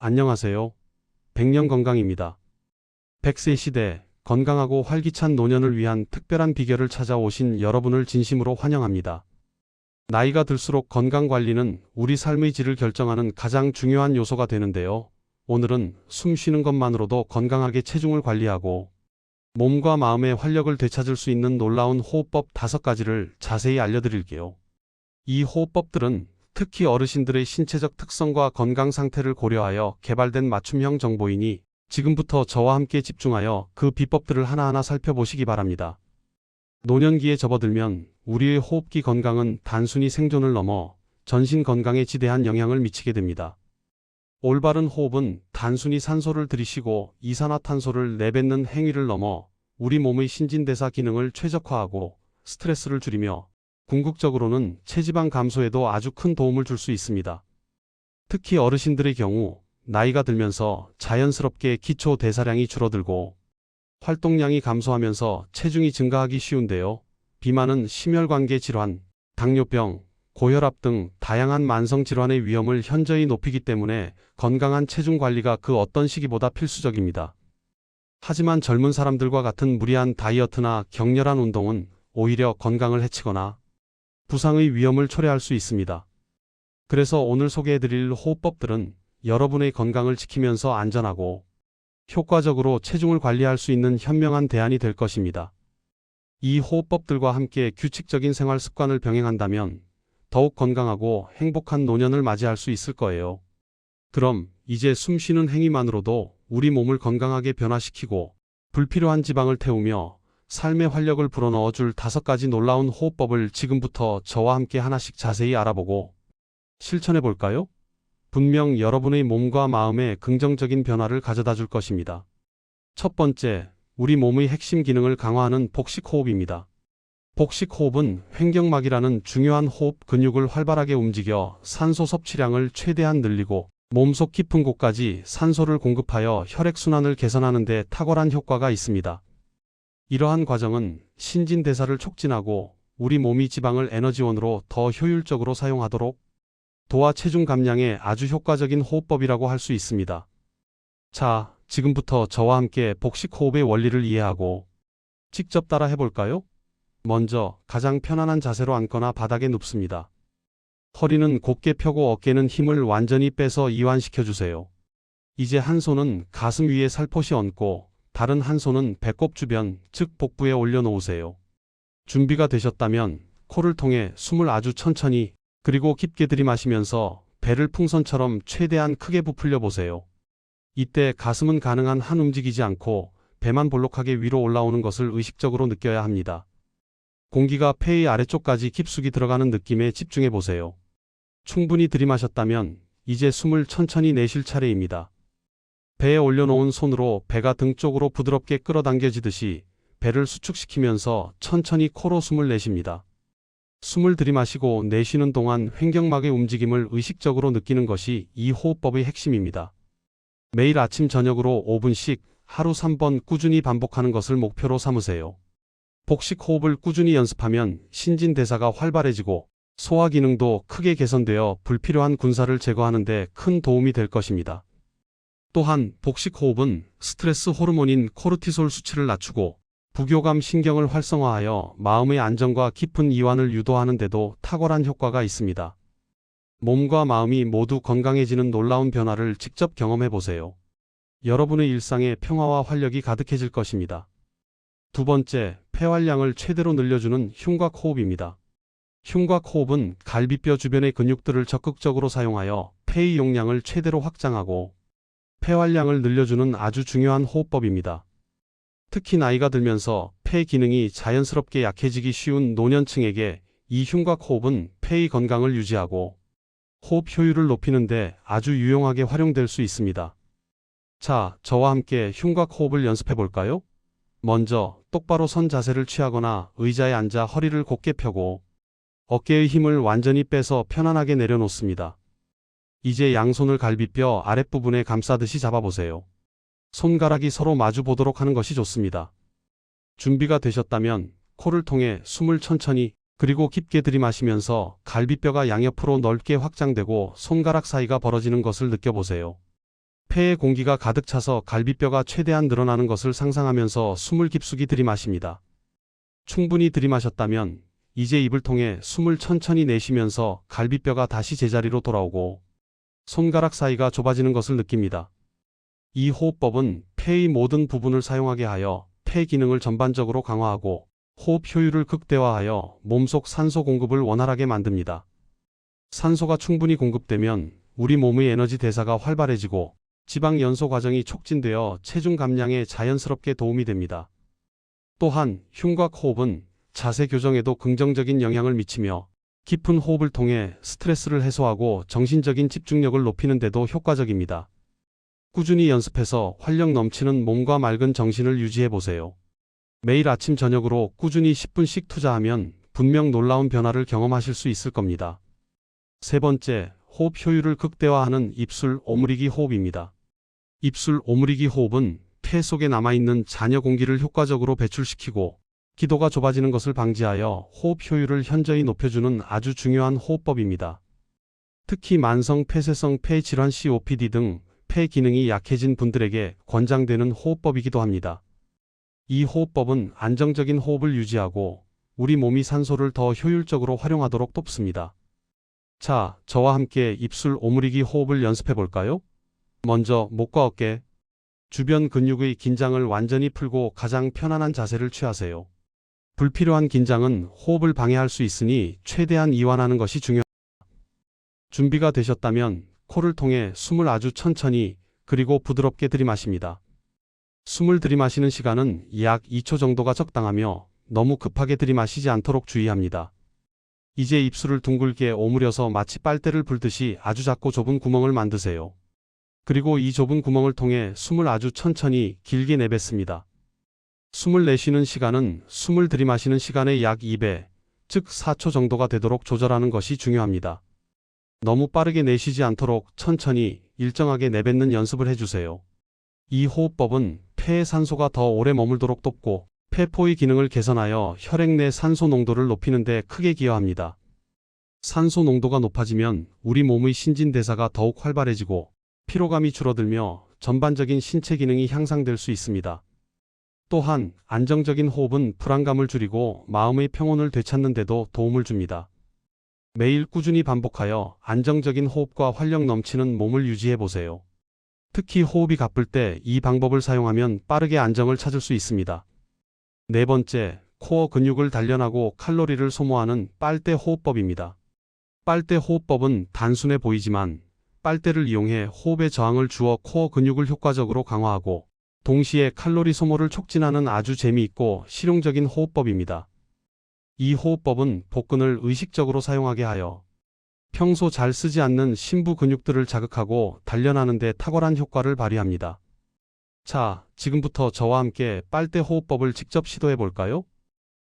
안녕하세요. 백년건강입니다. 100세 시대 건강하고 활기찬 노년을 위한 특별한 비결을 찾아오신 여러분을 진심으로 환영합니다. 나이가 들수록 건강관리는 우리 삶의 질을 결정하는 가장 중요한 요소가 되는데요. 오늘은 숨 쉬는 것만으로도 건강하게 체중을 관리하고 몸과 마음의 활력을 되찾을 수 있는 놀라운 호흡법 5가지를 자세히 알려드릴게요. 이 호흡법들은 특히 어르신들의 신체적 특성과 건강 상태를 고려하여 개발된 맞춤형 정보이니 지금부터 저와 함께 집중하여 그 비법들을 하나하나 살펴보시기 바랍니다. 노년기에 접어들면 우리의 호흡기 건강은 단순히 생존을 넘어 전신 건강에 지대한 영향을 미치게 됩니다. 올바른 호흡은 단순히 산소를 들이쉬고 이산화탄소를 내뱉는 행위를 넘어 우리 몸의 신진대사 기능을 최적화하고 스트레스를 줄이며 궁극적으로는 체지방 감소에도 아주 큰 도움을 줄 수 있습니다. 특히 어르신들의 경우 나이가 들면서 자연스럽게 기초 대사량이 줄어들고 활동량이 감소하면서 체중이 증가하기 쉬운데요. 비만은 심혈관계 질환, 당뇨병, 고혈압 등 다양한 만성 질환의 위험을 현저히 높이기 때문에 건강한 체중 관리가 그 어떤 시기보다 필수적입니다. 하지만 젊은 사람들과 같은 무리한 다이어트나 격렬한 운동은 오히려 건강을 해치거나 부상의 위험을 초래할 수 있습니다. 그래서 오늘 소개해드릴 호흡법들은 여러분의 건강을 지키면서 안전하고 효과적으로 체중을 관리할 수 있는 현명한 대안이 될 것입니다. 이 호흡법들과 함께 규칙적인 생활 습관을 병행한다면 더욱 건강하고 행복한 노년을 맞이할 수 있을 거예요. 그럼 이제 숨 쉬는 행위만으로도 우리 몸을 건강하게 변화시키고 불필요한 지방을 태우며 삶의 활력을 불어넣어줄 5가지 놀라운 호흡법을 지금부터 저와 함께 하나씩 자세히 알아보고 실천해볼까요? 분명 여러분의 몸과 마음에 긍정적인 변화를 가져다 줄 것입니다. 첫 번째, 우리 몸의 핵심 기능을 강화하는 복식호흡입니다. 복식호흡은 횡격막이라는 중요한 호흡 근육을 활발하게 움직여 산소 섭취량을 최대한 늘리고 몸속 깊은 곳까지 산소를 공급하여 혈액순환을 개선하는 데 탁월한 효과가 있습니다. 이러한 과정은 신진대사를 촉진하고 우리 몸이 지방을 에너지원으로 더 효율적으로 사용하도록 도와 체중 감량에 아주 효과적인 호흡법이라고 할 수 있습니다. 자, 지금부터 저와 함께 복식호흡의 원리를 이해하고 직접 따라 해볼까요? 먼저 가장 편안한 자세로 앉거나 바닥에 눕습니다. 허리는 곧게 펴고 어깨는 힘을 완전히 빼서 이완시켜주세요. 이제 한 손은 가슴 위에 살포시 얹고 다른 한 손은 배꼽 주변, 즉 복부에 올려놓으세요. 준비가 되셨다면 코를 통해 숨을 아주 천천히 그리고 깊게 들이마시면서 배를 풍선처럼 최대한 크게 부풀려 보세요. 이때 가슴은 가능한 한 움직이지 않고 배만 볼록하게 위로 올라오는 것을 의식적으로 느껴야 합니다. 공기가 폐의 아래쪽까지 깊숙이 들어가는 느낌에 집중해 보세요. 충분히 들이마셨다면 이제 숨을 천천히 내쉴 차례입니다. 배에 올려놓은 손으로 배가 등 쪽으로 부드럽게 끌어당겨지듯이 배를 수축시키면서 천천히 코로 숨을 내쉽니다. 숨을 들이마시고 내쉬는 동안 횡격막의 움직임을 의식적으로 느끼는 것이 이 호흡법의 핵심입니다. 매일 아침 저녁으로 5분씩 하루 3번 꾸준히 반복하는 것을 목표로 삼으세요. 복식호흡을 꾸준히 연습하면 신진대사가 활발해지고 소화 기능도 크게 개선되어 불필요한 군살을 제거하는 데 큰 도움이 될 것입니다. 또한 복식호흡은 스트레스 호르몬인 코르티솔 수치를 낮추고 부교감 신경을 활성화하여 마음의 안정과 깊은 이완을 유도하는 데도 탁월한 효과가 있습니다. 몸과 마음이 모두 건강해지는 놀라운 변화를 직접 경험해 보세요. 여러분의 일상에 평화와 활력이 가득해질 것입니다. 두 번째, 폐활량을 최대로 늘려주는 흉곽호흡입니다. 흉곽호흡은 갈비뼈 주변의 근육들을 적극적으로 사용하여 폐의 용량을 최대로 확장하고 폐활량을 늘려주는 아주 중요한 호흡법입니다. 특히 나이가 들면서 폐 기능이 자연스럽게 약해지기 쉬운 노년층에게 이 흉곽호흡은 폐의 건강을 유지하고 호흡 효율을 높이는 데 아주 유용하게 활용될 수 있습니다. 자, 저와 함께 흉곽호흡을 연습해 볼까요? 먼저 똑바로 선 자세를 취하거나 의자에 앉아 허리를 곧게 펴고 어깨의 힘을 완전히 빼서 편안하게 내려놓습니다. 이제 양손을 갈비뼈 아랫부분에 감싸듯이 잡아보세요. 손가락이 서로 마주 보도록 하는 것이 좋습니다. 준비가 되셨다면 코를 통해 숨을 천천히 그리고 깊게 들이마시면서 갈비뼈가 양옆으로 넓게 확장되고 손가락 사이가 벌어지는 것을 느껴보세요. 폐에 공기가 가득 차서 갈비뼈가 최대한 늘어나는 것을 상상하면서 숨을 깊숙이 들이마십니다. 충분히 들이마셨다면 이제 입을 통해 숨을 천천히 내쉬면서 갈비뼈가 다시 제자리로 돌아오고 손가락 사이가 좁아지는 것을 느낍니다. 이 호흡법은 폐의 모든 부분을 사용하게 하여 폐 기능을 전반적으로 강화하고 호흡 효율을 극대화하여 몸속 산소 공급을 원활하게 만듭니다. 산소가 충분히 공급되면 우리 몸의 에너지 대사가 활발해지고 지방 연소 과정이 촉진되어 체중 감량에 자연스럽게 도움이 됩니다. 또한 흉곽 호흡은 자세 교정에도 긍정적인 영향을 미치며 깊은 호흡을 통해 스트레스를 해소하고 정신적인 집중력을 높이는 데도 효과적입니다. 꾸준히 연습해서 활력 넘치는 몸과 맑은 정신을 유지해 보세요. 매일 아침 저녁으로 꾸준히 10분씩 투자하면 분명 놀라운 변화를 경험하실 수 있을 겁니다. 세 번째, 호흡 효율을 극대화하는 입술 오므리기 호흡입니다. 입술 오므리기 호흡은 폐 속에 남아있는 잔여 공기를 효과적으로 배출시키고 기도가 좁아지는 것을 방지하여 호흡 효율을 현저히 높여주는 아주 중요한 호흡법입니다. 특히 만성 폐쇄성 폐질환 COPD 등 폐 기능이 약해진 분들에게 권장되는 호흡법이기도 합니다. 이 호흡법은 안정적인 호흡을 유지하고 우리 몸이 산소를 더 효율적으로 활용하도록 돕습니다. 자, 저와 함께 입술 오므리기 호흡을 연습해 볼까요? 먼저 목과 어깨, 주변 근육의 긴장을 완전히 풀고 가장 편안한 자세를 취하세요. 불필요한 긴장은 호흡을 방해할 수 있으니 최대한 이완하는 것이 중요합니다. 준비가 되셨다면 코를 통해 숨을 아주 천천히 그리고 부드럽게 들이마십니다. 숨을 들이마시는 시간은 약 2초 정도가 적당하며 너무 급하게 들이마시지 않도록 주의합니다. 이제 입술을 둥글게 오므려서 마치 빨대를 불듯이 아주 작고 좁은 구멍을 만드세요. 그리고 이 좁은 구멍을 통해 숨을 아주 천천히 길게 내뱉습니다. 숨을 내쉬는 시간은 숨을 들이마시는 시간의 약 2배, 즉 4초 정도가 되도록 조절하는 것이 중요합니다. 너무 빠르게 내쉬지 않도록 천천히 일정하게 내뱉는 연습을 해주세요. 이 호흡법은 폐의 산소가 더 오래 머물도록 돕고 폐포의 기능을 개선하여 혈액 내 산소 농도를 높이는 데 크게 기여합니다. 산소 농도가 높아지면 우리 몸의 신진대사가 더욱 활발해지고 피로감이 줄어들며 전반적인 신체 기능이 향상될 수 있습니다. 또한 안정적인 호흡은 불안감을 줄이고 마음의 평온을 되찾는 데도 도움을 줍니다. 매일 꾸준히 반복하여 안정적인 호흡과 활력 넘치는 몸을 유지해 보세요. 특히 호흡이 가쁠 때 이 방법을 사용하면 빠르게 안정을 찾을 수 있습니다. 네 번째, 코어 근육을 단련하고 칼로리를 소모하는 빨대 호흡법입니다. 빨대 호흡법은 단순해 보이지만 빨대를 이용해 호흡에 저항을 주어 코어 근육을 효과적으로 강화하고 동시에 칼로리 소모를 촉진하는 아주 재미있고 실용적인 호흡법입니다. 이 호흡법은 복근을 의식적으로 사용하게 하여 평소 잘 쓰지 않는 심부 근육들을 자극하고 단련하는 데 탁월한 효과를 발휘합니다. 자, 지금부터 저와 함께 빨대 호흡법을 직접 시도해 볼까요?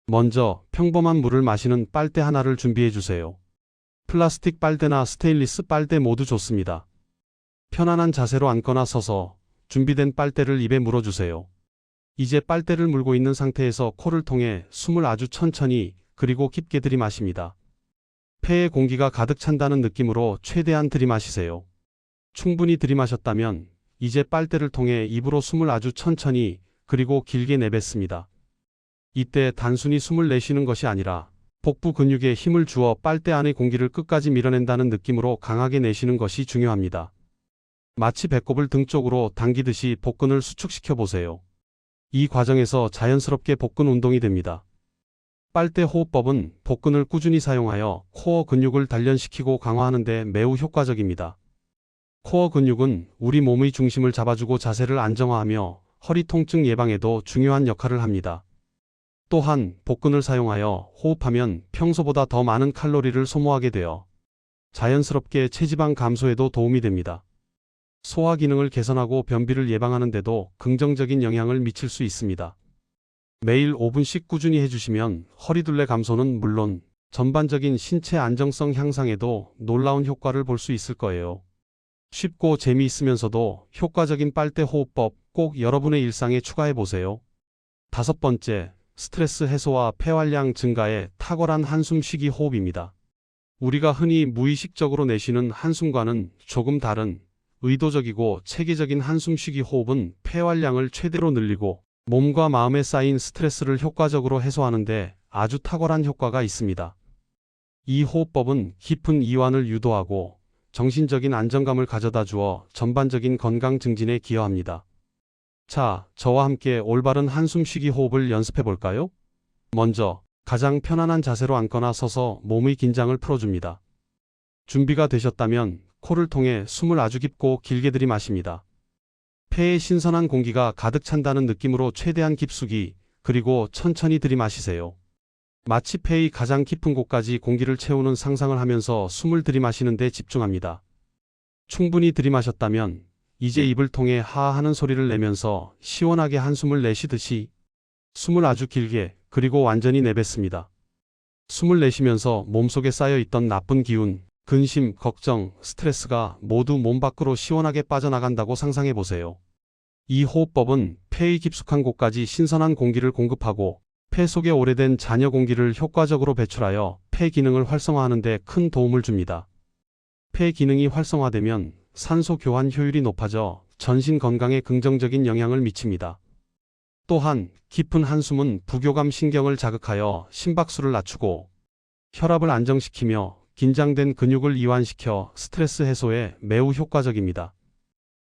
먼저 평범한 물을 마시는 빨대 하나를 준비해 주세요. 플라스틱 빨대나 스테인리스 빨대 모두 좋습니다. 편안한 자세로 앉거나 서서 준비된 빨대를 입에 물어주세요. 이제 빨대를 물고 있는 상태에서 코를 통해 숨을 아주 천천히 그리고 깊게 들이마십니다. 폐에 공기가 가득 찬다는 느낌으로 최대한 들이마시세요. 충분히 들이마셨다면 이제 빨대를 통해 입으로 숨을 아주 천천히 그리고 길게 내뱉습니다. 이때 단순히 숨을 내쉬는 것이 아니라 복부 근육에 힘을 주어 빨대 안의 공기를 끝까지 밀어낸다는 느낌으로 강하게 내쉬는 것이 중요합니다. 마치 배꼽을 등 쪽으로 당기듯이 복근을 수축시켜 보세요. 이 과정에서 자연스럽게 복근 운동이 됩니다. 빨대 호흡법은 복근을 꾸준히 사용하여 코어 근육을 단련시키고 강화하는 데 매우 효과적입니다. 코어 근육은 우리 몸의 중심을 잡아주고 자세를 안정화하며 허리 통증 예방에도 중요한 역할을 합니다. 또한 복근을 사용하여 호흡하면 평소보다 더 많은 칼로리를 소모하게 되어 자연스럽게 체지방 감소에도 도움이 됩니다. 소화 기능을 개선하고 변비를 예방하는 데도 긍정적인 영향을 미칠 수 있습니다. 매일 5분씩 꾸준히 해주시면 허리둘레 감소는 물론 전반적인 신체 안정성 향상에도 놀라운 효과를 볼 수 있을 거예요. 쉽고 재미있으면서도 효과적인 빨대 호흡법 꼭 여러분의 일상에 추가해 보세요. 다섯 번째, 스트레스 해소와 폐활량 증가에 탁월한 한숨 쉬기 호흡입니다. 우리가 흔히 무의식적으로 내쉬는 한숨과는 조금 다른 의도적이고 체계적인 한숨 쉬기 호흡은 폐활량을 최대로 늘리고 몸과 마음에 쌓인 스트레스를 효과적으로 해소하는 데 아주 탁월한 효과가 있습니다. 이 호흡법은 깊은 이완을 유도하고 정신적인 안정감을 가져다 주어 전반적인 건강 증진에 기여합니다. 자, 저와 함께 올바른 한숨 쉬기 호흡을 연습해 볼까요? 먼저 가장 편안한 자세로 앉거나 서서 몸의 긴장을 풀어줍니다. 준비가 되셨다면 코를 통해 숨을 아주 깊고 길게 들이마십니다. 폐에 신선한 공기가 가득 찬다는 느낌으로 최대한 깊숙이 그리고 천천히 들이마시세요. 마치 폐의 가장 깊은 곳까지 공기를 채우는 상상을 하면서 숨을 들이마시는 데 집중합니다. 충분히 들이마셨다면 이제 입을 통해 하하하는 소리를 내면서 시원하게 한숨을 내쉬듯이 숨을 아주 길게 그리고 완전히 내뱉습니다. 숨을 내쉬면서 몸속에 쌓여있던 나쁜 기운, 근심, 걱정, 스트레스가 모두 몸 밖으로 시원하게 빠져나간다고 상상해 보세요. 이 호흡법은 폐의 깊숙한 곳까지 신선한 공기를 공급하고 폐 속에 오래된 잔여 공기를 효과적으로 배출하여 폐 기능을 활성화하는 데 큰 도움을 줍니다. 폐 기능이 활성화되면 산소 교환 효율이 높아져 전신 건강에 긍정적인 영향을 미칩니다. 또한 깊은 한숨은 부교감 신경을 자극하여 심박수를 낮추고 혈압을 안정시키며 긴장된 근육을 이완시켜 스트레스 해소에 매우 효과적입니다.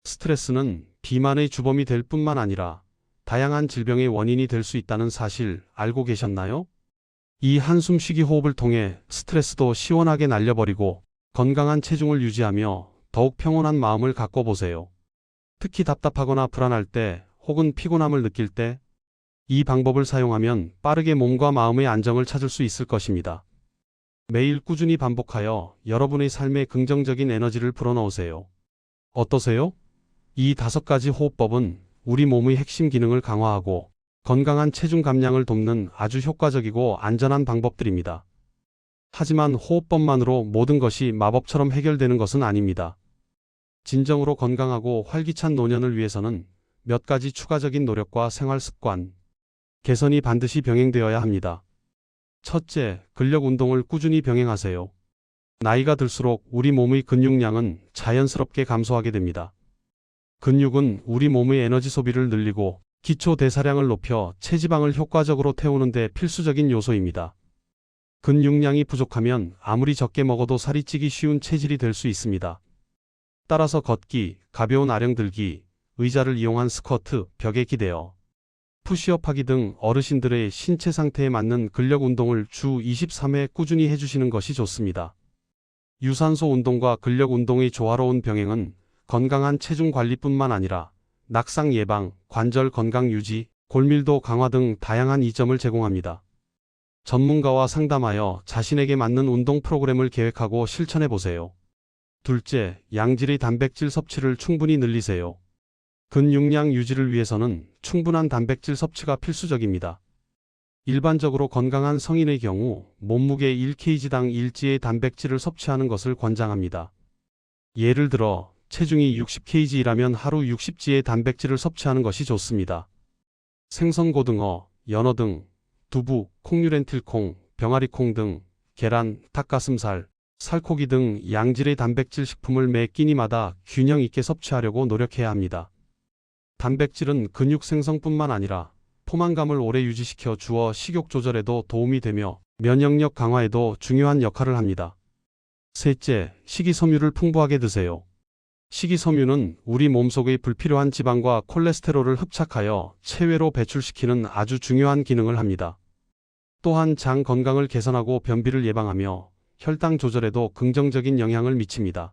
스트레스는 비만의 주범이 될 뿐만 아니라 다양한 질병의 원인이 될 수 있다는 사실 알고 계셨나요? 이 한숨 쉬기 호흡을 통해 스트레스도 시원하게 날려버리고 건강한 체중을 유지하며 더욱 평온한 마음을 갖고 보세요. 특히 답답하거나 불안할 때 혹은 피곤함을 느낄 때 이 방법을 사용하면 빠르게 몸과 마음의 안정을 찾을 수 있을 것입니다. 매일 꾸준히 반복하여 여러분의 삶에 긍정적인 에너지를 불어넣으세요. 어떠세요? 이 5가지 호흡법은 우리 몸의 핵심 기능을 강화하고 건강한 체중 감량을 돕는 아주 효과적이고 안전한 방법들입니다. 하지만 호흡법만으로 모든 것이 마법처럼 해결되는 것은 아닙니다. 진정으로 건강하고 활기찬 노년을 위해서는 몇 가지 추가적인 노력과 생활 습관, 개선이 반드시 병행되어야 합니다. 첫째, 근력 운동을 꾸준히 병행하세요. 나이가 들수록 우리 몸의 근육량은 자연스럽게 감소하게 됩니다. 근육은 우리 몸의 에너지 소비를 늘리고 기초 대사량을 높여 체지방을 효과적으로 태우는 데 필수적인 요소입니다. 근육량이 부족하면 아무리 적게 먹어도 살이 찌기 쉬운 체질이 될 수 있습니다. 따라서 걷기, 가벼운 아령 들기, 의자를 이용한 스쿼트, 벽에 기대어 푸시업 하기 등 어르신들의 신체 상태에 맞는 근력 운동을 주 23회 꾸준히 해주시는 것이 좋습니다. 유산소 운동과 근력 운동의 조화로운 병행은 건강한 체중 관리뿐만 아니라 낙상 예방, 관절 건강 유지, 골밀도 강화 등 다양한 이점을 제공합니다. 전문가와 상담하여 자신에게 맞는 운동 프로그램을 계획하고 실천해 보세요. 둘째, 양질의 단백질 섭취를 충분히 늘리세요. 근육량 유지를 위해서는 충분한 단백질 섭취가 필수적입니다. 일반적으로 건강한 성인의 경우 몸무게 1kg당 일지의 단백질을 섭취하는 것을 권장합니다. 예를 들어 체중이 60kg이라면 하루 60g의 단백질을 섭취하는 것이 좋습니다. 생선고등어, 연어 등, 두부, 콩류렌틸콩, 병아리콩 등, 계란, 닭가슴살, 살코기 등 양질의 단백질 식품을 매 끼니마다 균형 있게 섭취하려고 노력해야 합니다. 단백질은 근육 생성뿐만 아니라 포만감을 오래 유지시켜 주어 식욕 조절에도 도움이 되며 면역력 강화에도 중요한 역할을 합니다. 셋째, 식이섬유를 풍부하게 드세요. 식이섬유는 우리 몸속의 불필요한 지방과 콜레스테롤을 흡착하여 체외로 배출시키는 아주 중요한 기능을 합니다. 또한 장 건강을 개선하고 변비를 예방하며 혈당 조절에도 긍정적인 영향을 미칩니다.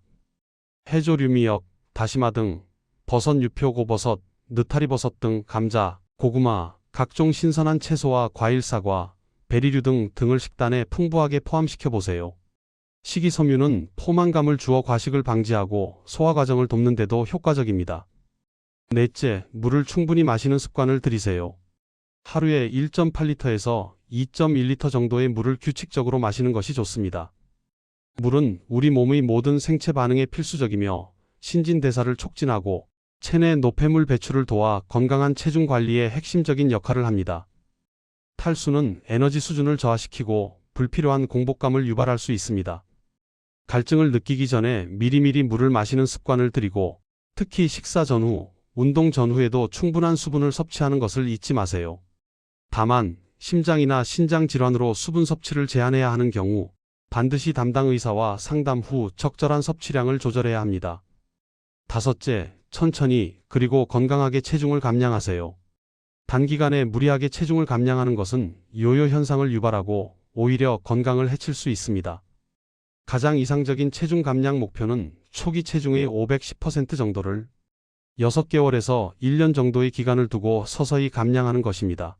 해조류미역, 다시마 등, 버섯 유표고버섯, 느타리버섯 등 감자, 고구마, 각종 신선한 채소와 과일 사과, 베리류 등을 식단에 풍부하게 포함시켜 보세요. 식이섬유는 포만감을 주어 과식을 방지하고 소화 과정을 돕는 데도 효과적입니다. 넷째, 물을 충분히 마시는 습관을 들이세요. 하루에 1.8리터에서 2.1리터 정도의 물을 규칙적으로 마시는 것이 좋습니다. 물은 우리 몸의 모든 생체 반응에 필수적이며 신진대사를 촉진하고 체내 노폐물 배출을 도와 건강한 체중 관리에 핵심적인 역할을 합니다. 탈수는 에너지 수준을 저하시키고 불필요한 공복감을 유발할 수 있습니다. 갈증을 느끼기 전에 미리미리 물을 마시는 습관을 들이고 특히 식사 전후, 운동 전후에도 충분한 수분을 섭취하는 것을 잊지 마세요. 다만, 심장이나 신장 질환으로 수분 섭취를 제한해야 하는 경우 반드시 담당 의사와 상담 후 적절한 섭취량을 조절해야 합니다. 다섯째, 천천히 그리고 건강하게 체중을 감량하세요. 단기간에 무리하게 체중을 감량하는 것은 요요 현상을 유발하고 오히려 건강을 해칠 수 있습니다. 가장 이상적인 체중 감량 목표는 초기 체중의 510% 정도를 6개월에서 1년 정도의 기간을 두고 서서히 감량하는 것입니다.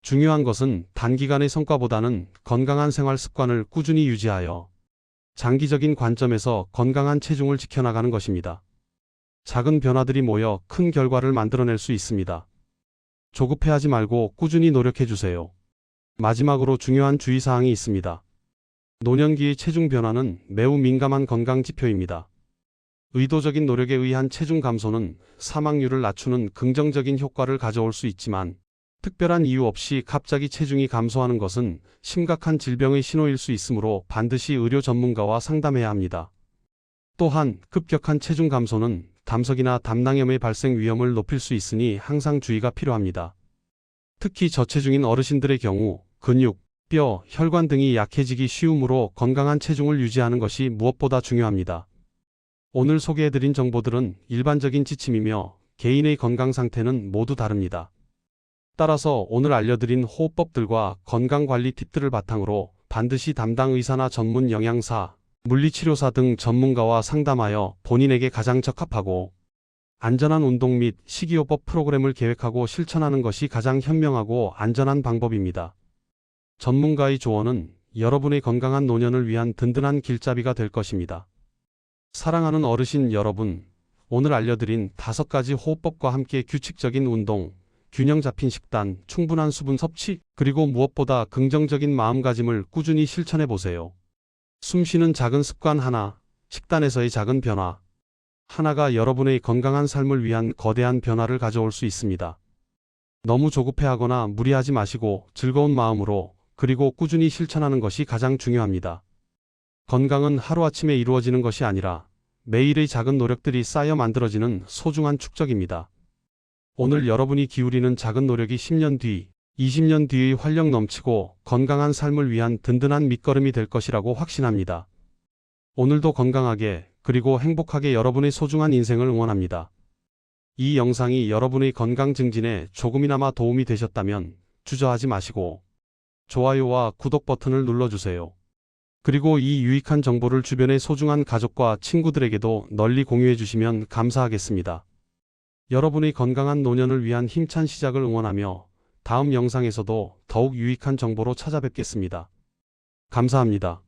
중요한 것은 단기간의 성과보다는 건강한 생활 습관을 꾸준히 유지하여 장기적인 관점에서 건강한 체중을 지켜나가는 것입니다. 작은 변화들이 모여 큰 결과를 만들어낼 수 있습니다. 조급해하지 말고 꾸준히 노력해 주세요. 마지막으로 중요한 주의사항이 있습니다. 노년기의 체중 변화는 매우 민감한 건강 지표입니다. 의도적인 노력에 의한 체중 감소는 사망률을 낮추는 긍정적인 효과를 가져올 수 있지만 특별한 이유 없이 갑자기 체중이 감소하는 것은 심각한 질병의 신호일 수 있으므로 반드시 의료 전문가와 상담해야 합니다. 또한 급격한 체중 감소는 담석이나 담낭염의 발생 위험을 높일 수 있으니 항상 주의가 필요합니다. 특히 저체중인 어르신들의 경우 근육, 뼈, 혈관 등이 약해지기 쉬우므로 건강한 체중을 유지하는 것이 무엇보다 중요합니다. 오늘 소개해드린 정보들은 일반적인 지침이며 개인의 건강 상태는 모두 다릅니다. 따라서 오늘 알려드린 호흡법들과 건강관리 팁들을 바탕으로 반드시 담당 의사나 전문 영양사, 물리치료사 등 전문가와 상담하여 본인에게 가장 적합하고 안전한 운동 및 식이요법 프로그램을 계획하고 실천하는 것이 가장 현명하고 안전한 방법입니다. 전문가의 조언은 여러분의 건강한 노년을 위한 든든한 길잡이가 될 것입니다. 사랑하는 어르신 여러분, 오늘 알려드린 5가지 호흡법과 함께 규칙적인 운동, 균형 잡힌 식단, 충분한 수분 섭취, 그리고 무엇보다 긍정적인 마음가짐을 꾸준히 실천해 보세요. 숨쉬는 작은 습관 하나, 식단에서의 작은 변화 하나가 여러분의 건강한 삶을 위한 거대한 변화를 가져올 수 있습니다. 너무 조급해하거나 무리하지 마시고 즐거운 마음으로 그리고 꾸준히 실천하는 것이 가장 중요합니다. 건강은 하루아침에 이루어지는 것이 아니라 매일의 작은 노력들이 쌓여 만들어지는 소중한 축적입니다. 오늘 여러분이 기울이는 작은 노력이 10년 뒤, 20년 뒤의 활력 넘치고 건강한 삶을 위한 든든한 밑거름이 될 것이라고 확신합니다. 오늘도 건강하게 그리고 행복하게 여러분의 소중한 인생을 응원합니다. 이 영상이 여러분의 건강 증진에 조금이나마 도움이 되셨다면 주저하지 마시고 좋아요와 구독 버튼을 눌러주세요. 그리고 이 유익한 정보를 주변의 소중한 가족과 친구들에게도 널리 공유해 주시면 감사하겠습니다. 여러분의 건강한 노년을 위한 힘찬 시작을 응원하며 다음 영상에서도 더욱 유익한 정보로 찾아뵙겠습니다. 감사합니다.